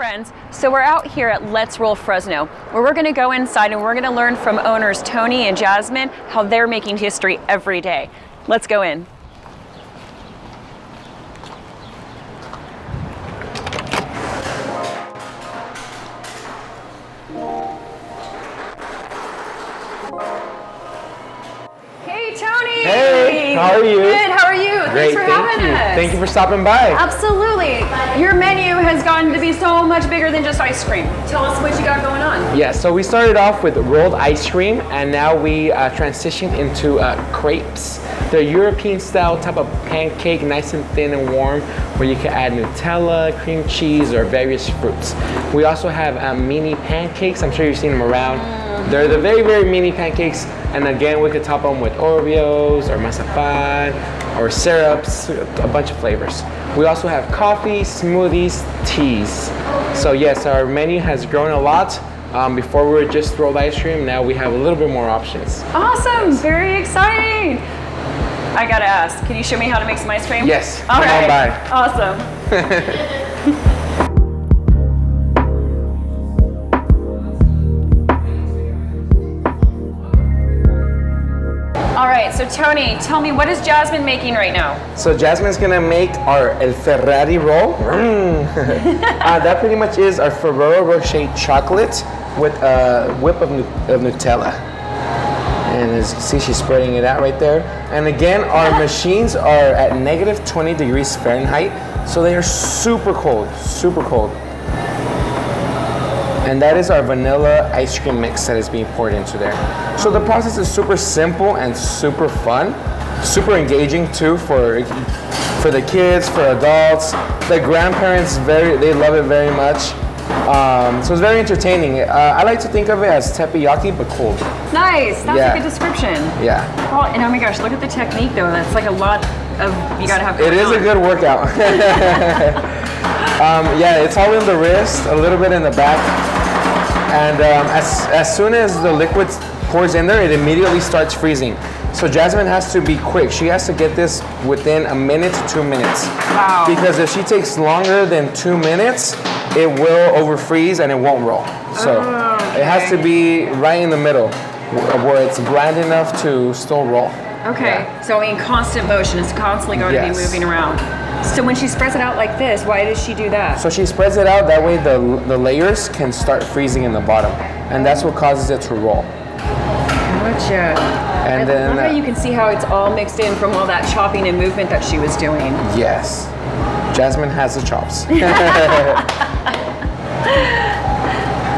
friends. So we're out here at Let's Roll Fresno, where we're going to go inside and we're going to learn from owners Tony and Jasmin how they're making history every day. Let's go in. Hey Tony! Hey, how are you? Good, how are you? Great, Thanks for having us. Thank you for stopping by. Absolutely. Your menu has gotten to be so much bigger than just ice cream. Tell us what you got going on. Yeah, so we started off with rolled ice cream, and now we transitioned into crepes. They're European style type of pancake, nice and thin and warm, where you can add Nutella, cream cheese, or various fruits. We also have mini pancakes. I'm sure you've seen them around. They're the very, very mini pancakes, and again, we could top them with Oreos or mazapan or syrups, a bunch of flavors. We also have coffee, smoothies, teas. So yes, our menu has grown a lot. Before we were just rolled ice cream, now we have a little bit more options. Awesome, very exciting. I gotta ask, can you show me how to make some ice cream? Yes, All come right. on by. Awesome. All right, so Tony, tell me, what is Jasmin making right now? So Jasmin's gonna make our El Ferrari roll. That pretty much is our Ferrero Rocher chocolate with a whip of Nutella. And as you can see, she's spreading it out right there. And again, our machines are at -20 degrees Fahrenheit, so they are super cold, super cold. And that is our vanilla ice cream mix that is being poured into there. So the process is super simple and super fun, super engaging too for the kids, for adults, the grandparents. They love it very much. So it's very entertaining. I like to think of it as teppanyaki but cold. Nice, that's a good description. Yeah. Oh, and oh my gosh, look at the technique though. That's like a lot of, you gotta have. It is a good workout. Yeah, it's all in the wrist, a little bit in the back. And as soon as the liquid pours in there, it immediately starts freezing. So Jasmin has to be quick. She has to get this within a minute to 2 minutes. Wow. Because if she takes longer than 2 minutes, it will overfreeze and it won't roll. So it has to be right in the middle where it's bland enough to still roll. Okay, so in constant motion, it's constantly going to be moving around. So when she spreads it out like this, why does she do that? So she spreads it out, that way the layers can start freezing in the bottom. And that's what causes it to roll. Gotcha. And I love how you can see how it's all mixed in from all that chopping and movement that she was doing. Yes. Jasmin has the chops.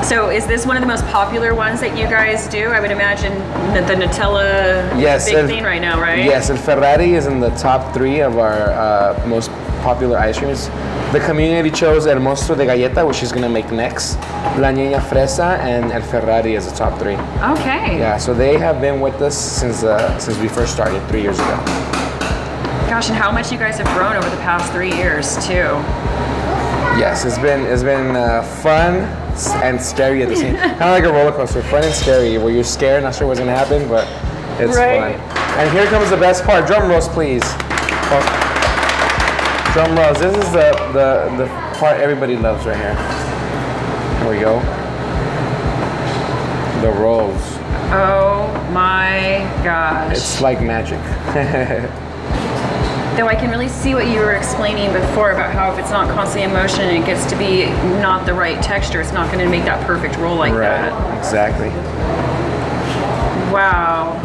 So is this one of the most popular ones that you guys do? I would imagine the Nutella big thing right now, right? Yes, El Ferrari is in the top 3 of our most popular ice creams. The community chose El Monstruo de Galleta, which she's gonna make next. La Niña Fresa and El Ferrari is the top 3. Okay. Yeah, so they have been with us since we first started 3 years ago. Gosh, and how much you guys have grown over the past 3 years too. Yes, it's been fun and scary at the same time. Kind of like a roller coaster, fun and scary, where you're scared, not sure what's gonna happen, but it's fun. And here comes the best part. Drum rolls, please. Oh. Drum rolls. This is the part everybody loves right here. Here we go. The rolls. Oh my gosh. It's like magic. Though I can really see what you were explaining before about how if it's not constantly in motion and it gets to be not the right texture, it's not going to make that perfect roll like that. Right, exactly. Wow.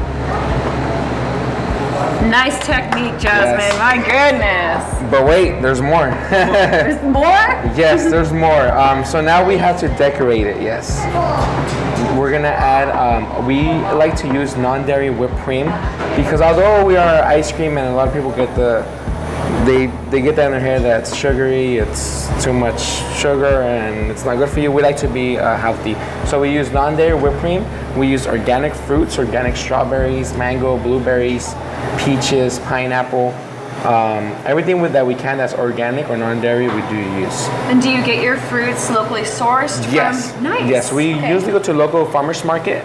Nice technique, Jasmin. Yes. My goodness. But wait, there's more. There's more? Yes, there's more. So now we have to decorate it, yes. We're gonna add, we like to use non-dairy whipped cream because although we are ice cream and a lot of people get they get that in their head that it's sugary, it's too much sugar and it's not good for you. We like to be healthy. So we use non-dairy whipped cream. We use organic fruits, organic strawberries, mango, blueberries, peaches, pineapple. Everything that we can that's organic or non-dairy, we do use. And do you get your fruits locally sourced? Yes. From? Nice. Yes, we usually go to local farmers market,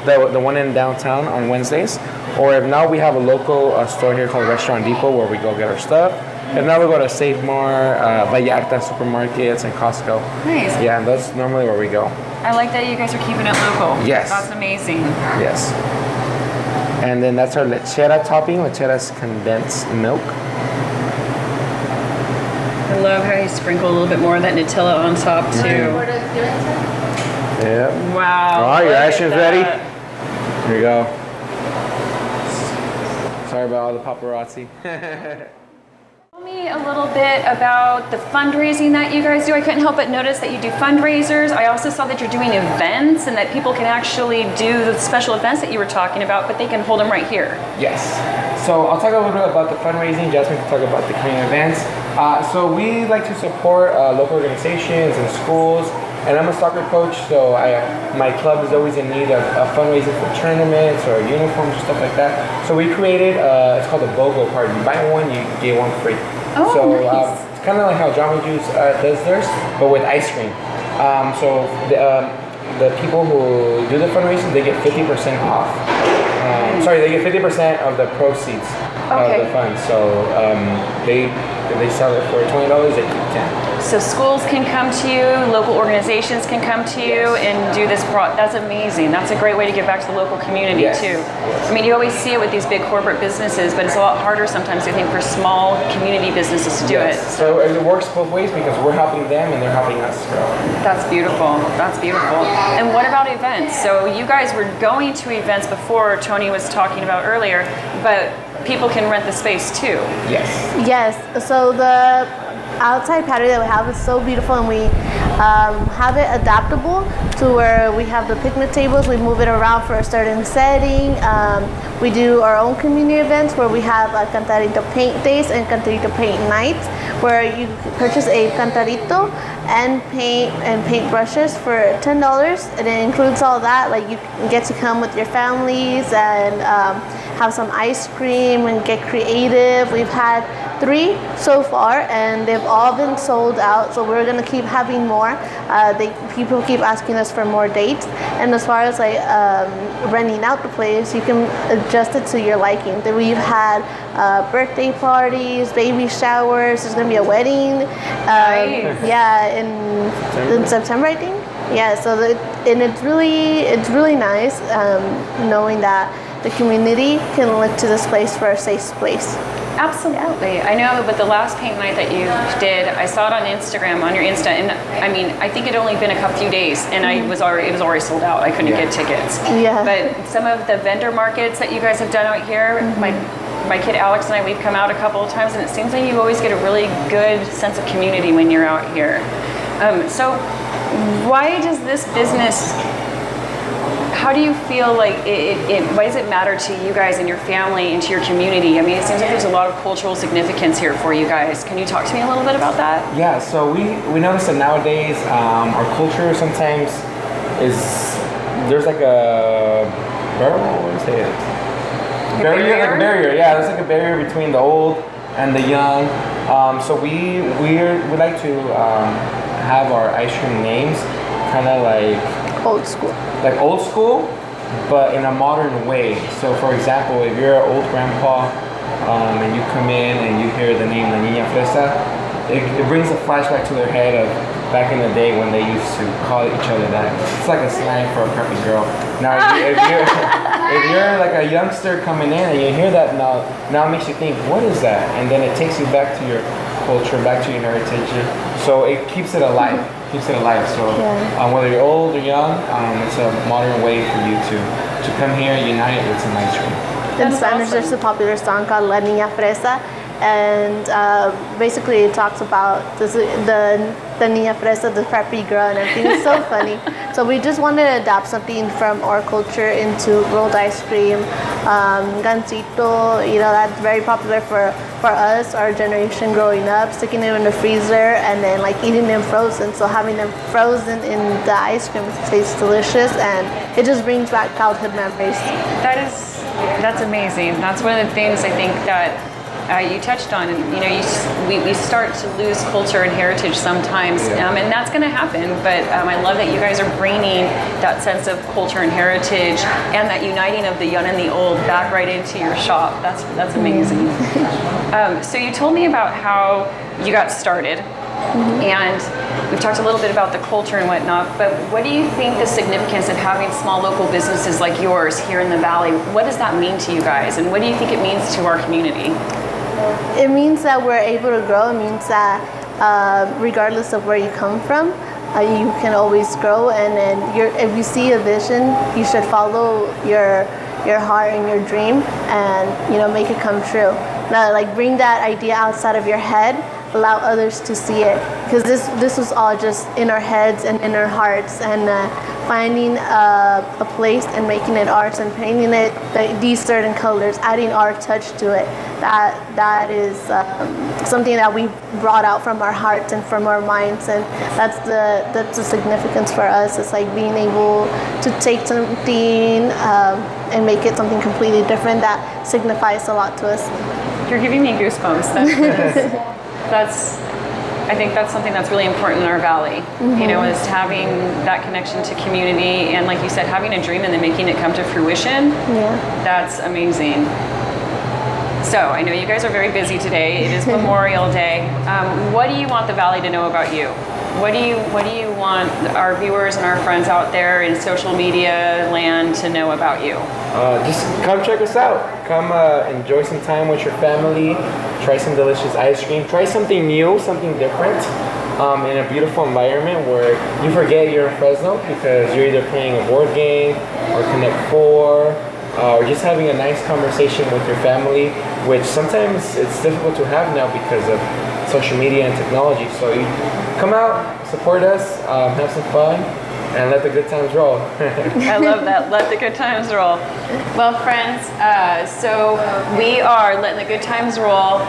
the one in downtown on Wednesdays, or if not, we have a local store here called Restaurant Depot where we go get our stuff. And now we go to Save More, Vallarta supermarkets, and Costco. Nice. Yeah, that's normally where we go. I like that you guys are keeping it local. Yes. That's amazing. Yes. And then that's our lechera topping. Lechera is condensed milk. I love how you sprinkle a little bit more of that Nutella on top too. Yep. Wow. All right, your ice cream's ready. that. Here you go. Sorry about all the paparazzi. Tell me a little bit about the fundraising that you guys do. I couldn't help but notice that you do fundraisers. I also saw that you're doing events and that people can actually do the special events that you were talking about, but they can hold them right here. Yes. So I'll talk a little bit about the fundraising. Jasmin can talk about the community events. So we like to support local organizations and schools. And I'm a soccer coach, so my club is always in need of fundraising for tournaments or uniforms and stuff like that. So we created, it's called a BOGO card. You buy one, you get one free. Oh, so nice. it's kind of like how Jamba Juice does theirs, but with ice cream. So the people who do the fundraising, they get 50% off. Sorry, they get 50% of the proceeds of the fund. So if they sell it for $20, they keep 10. So schools can come to you, local organizations can come to you and do this. That's amazing. That's a great way to give back to the local community too. Yes. I mean, you always see it with these big corporate businesses, but it's a lot harder sometimes, I think, for small community businesses to do it. So it works both ways because we're helping them and they're helping us grow. That's beautiful. That's beautiful. And what about events? So you guys were going to events before, Tony was talking about earlier, but people can rent the space too. Yes. Yes. So the outside patio that we have is so beautiful, and we have it adaptable to where we have the picnic tables. We move it around for a certain setting. We do our own community events where we have Cantarito Paint Days and Cantarito Paint Nights, where you purchase a Cantarito and paint brushes for $10, and it includes all that. Like, you get to come with your families and have some ice cream and get creative. We've had 3 so far, and they've all been sold out, so we're gonna keep having more. People keep asking us for more dates, and as far as like renting out the place, you can adjust it to your liking. We've had birthday parties, baby showers. There's gonna be a wedding. Nice. Yeah, in September, I think. Yeah, so it's really nice knowing that the community can look to this place for a safe place. Absolutely. I know, but the last paint night that you did, I saw it on Instagram, on your Insta, and I mean, I think it had only been a few days, and it was already sold out. I couldn't get tickets. Yeah. But some of the vendor markets that you guys have done out here, my kid Alex and I, we've come out a couple of times, and it seems like you always get a really good sense of community when you're out here. So why does this business, how do you feel like why does it matter to you guys and your family and to your community? I mean, it seems like there's a lot of cultural significance here for you guys. Can you talk to me a little bit about that? Yeah, so we notice that nowadays our culture sometimes there's like a barrier, like a barrier. Yeah, there's like a barrier between the old and the young. So we like to have our ice cream names kind of like Old school. Like old school, but in a modern way. So for example, if you're an old grandpa and you come in and you hear the name La Niña Fresa, it brings a flashback to their head of back in the day when they used to call each other that. It's like a slang for a preppy girl. Now if you're like a youngster coming in and you hear that, now it makes you think, what is that? And then it takes you back to your culture, back to your heritage. So it keeps it alive. So whether you're old or young, it's a modern way for you to come here, unite with some ice cream. In Spanish, there's a popular song called La Niña Fresa, and basically it talks about the Niña Fresa, the preppy girl, and everything. It's so funny. So we just wanted to adapt something from our culture into rolled ice cream. Gansito, that's very popular for us, our generation growing up, sticking them in the freezer and then like eating them frozen. So having them frozen in the ice cream tastes delicious, and it just brings back childhood memories. That's amazing. That's one of the things I think that you touched on, we start to lose culture and heritage sometimes, and that's going to happen. But I love that you guys are bringing that sense of culture and heritage and that uniting of the young and the old back right into your shop. That's amazing. So you told me about how you got started. And we've talked a little bit about the culture and whatnot, but what do you think the significance of having small local businesses like yours here in the Valley, what does that mean to you guys, and what do you think it means to our community? It means that we're able to grow. It means that regardless of where you come from, you can always grow, and then if you see a vision, you should follow your heart and your dream and make it come true. Now, like, bring that idea outside of your head, allow others to see it, because this was all just in our heads and in our hearts, and finding a place and making it ours and painting it these certain colors, adding our touch to it. That is something that we brought out from our hearts and from our minds, and that's the significance for us. It's like being able to take something and make it something completely different that signifies a lot to us. You're giving me goosebumps. I think that's something that's really important in our valley, is having that connection to community, and like you said, having a dream and then making it come to fruition. That's amazing. So I know you guys are very busy today. It is Memorial Day. What do you want the Valley to know about you? What do you want our viewers and our friends out there in social media land to know about you? Just come check us out. Come enjoy some time with your family. Try some delicious ice cream. Try something new, something different, in a beautiful environment where you forget you're in Fresno because you're either playing a board game or Connect 4, or just having a nice conversation with your family, which sometimes it's difficult to have now because of social media and technology. So you come out, support us, have some fun, and let the good times roll. I love that. Let the good times roll. Well, friends, so we are letting the good times roll,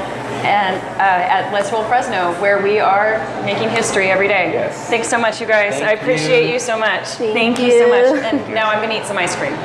and at Let's Roll Fresno, where we are making history every day. Yes. Thanks so much, you guys. I appreciate you so much. Thank you so much. And now I'm going to eat some ice cream.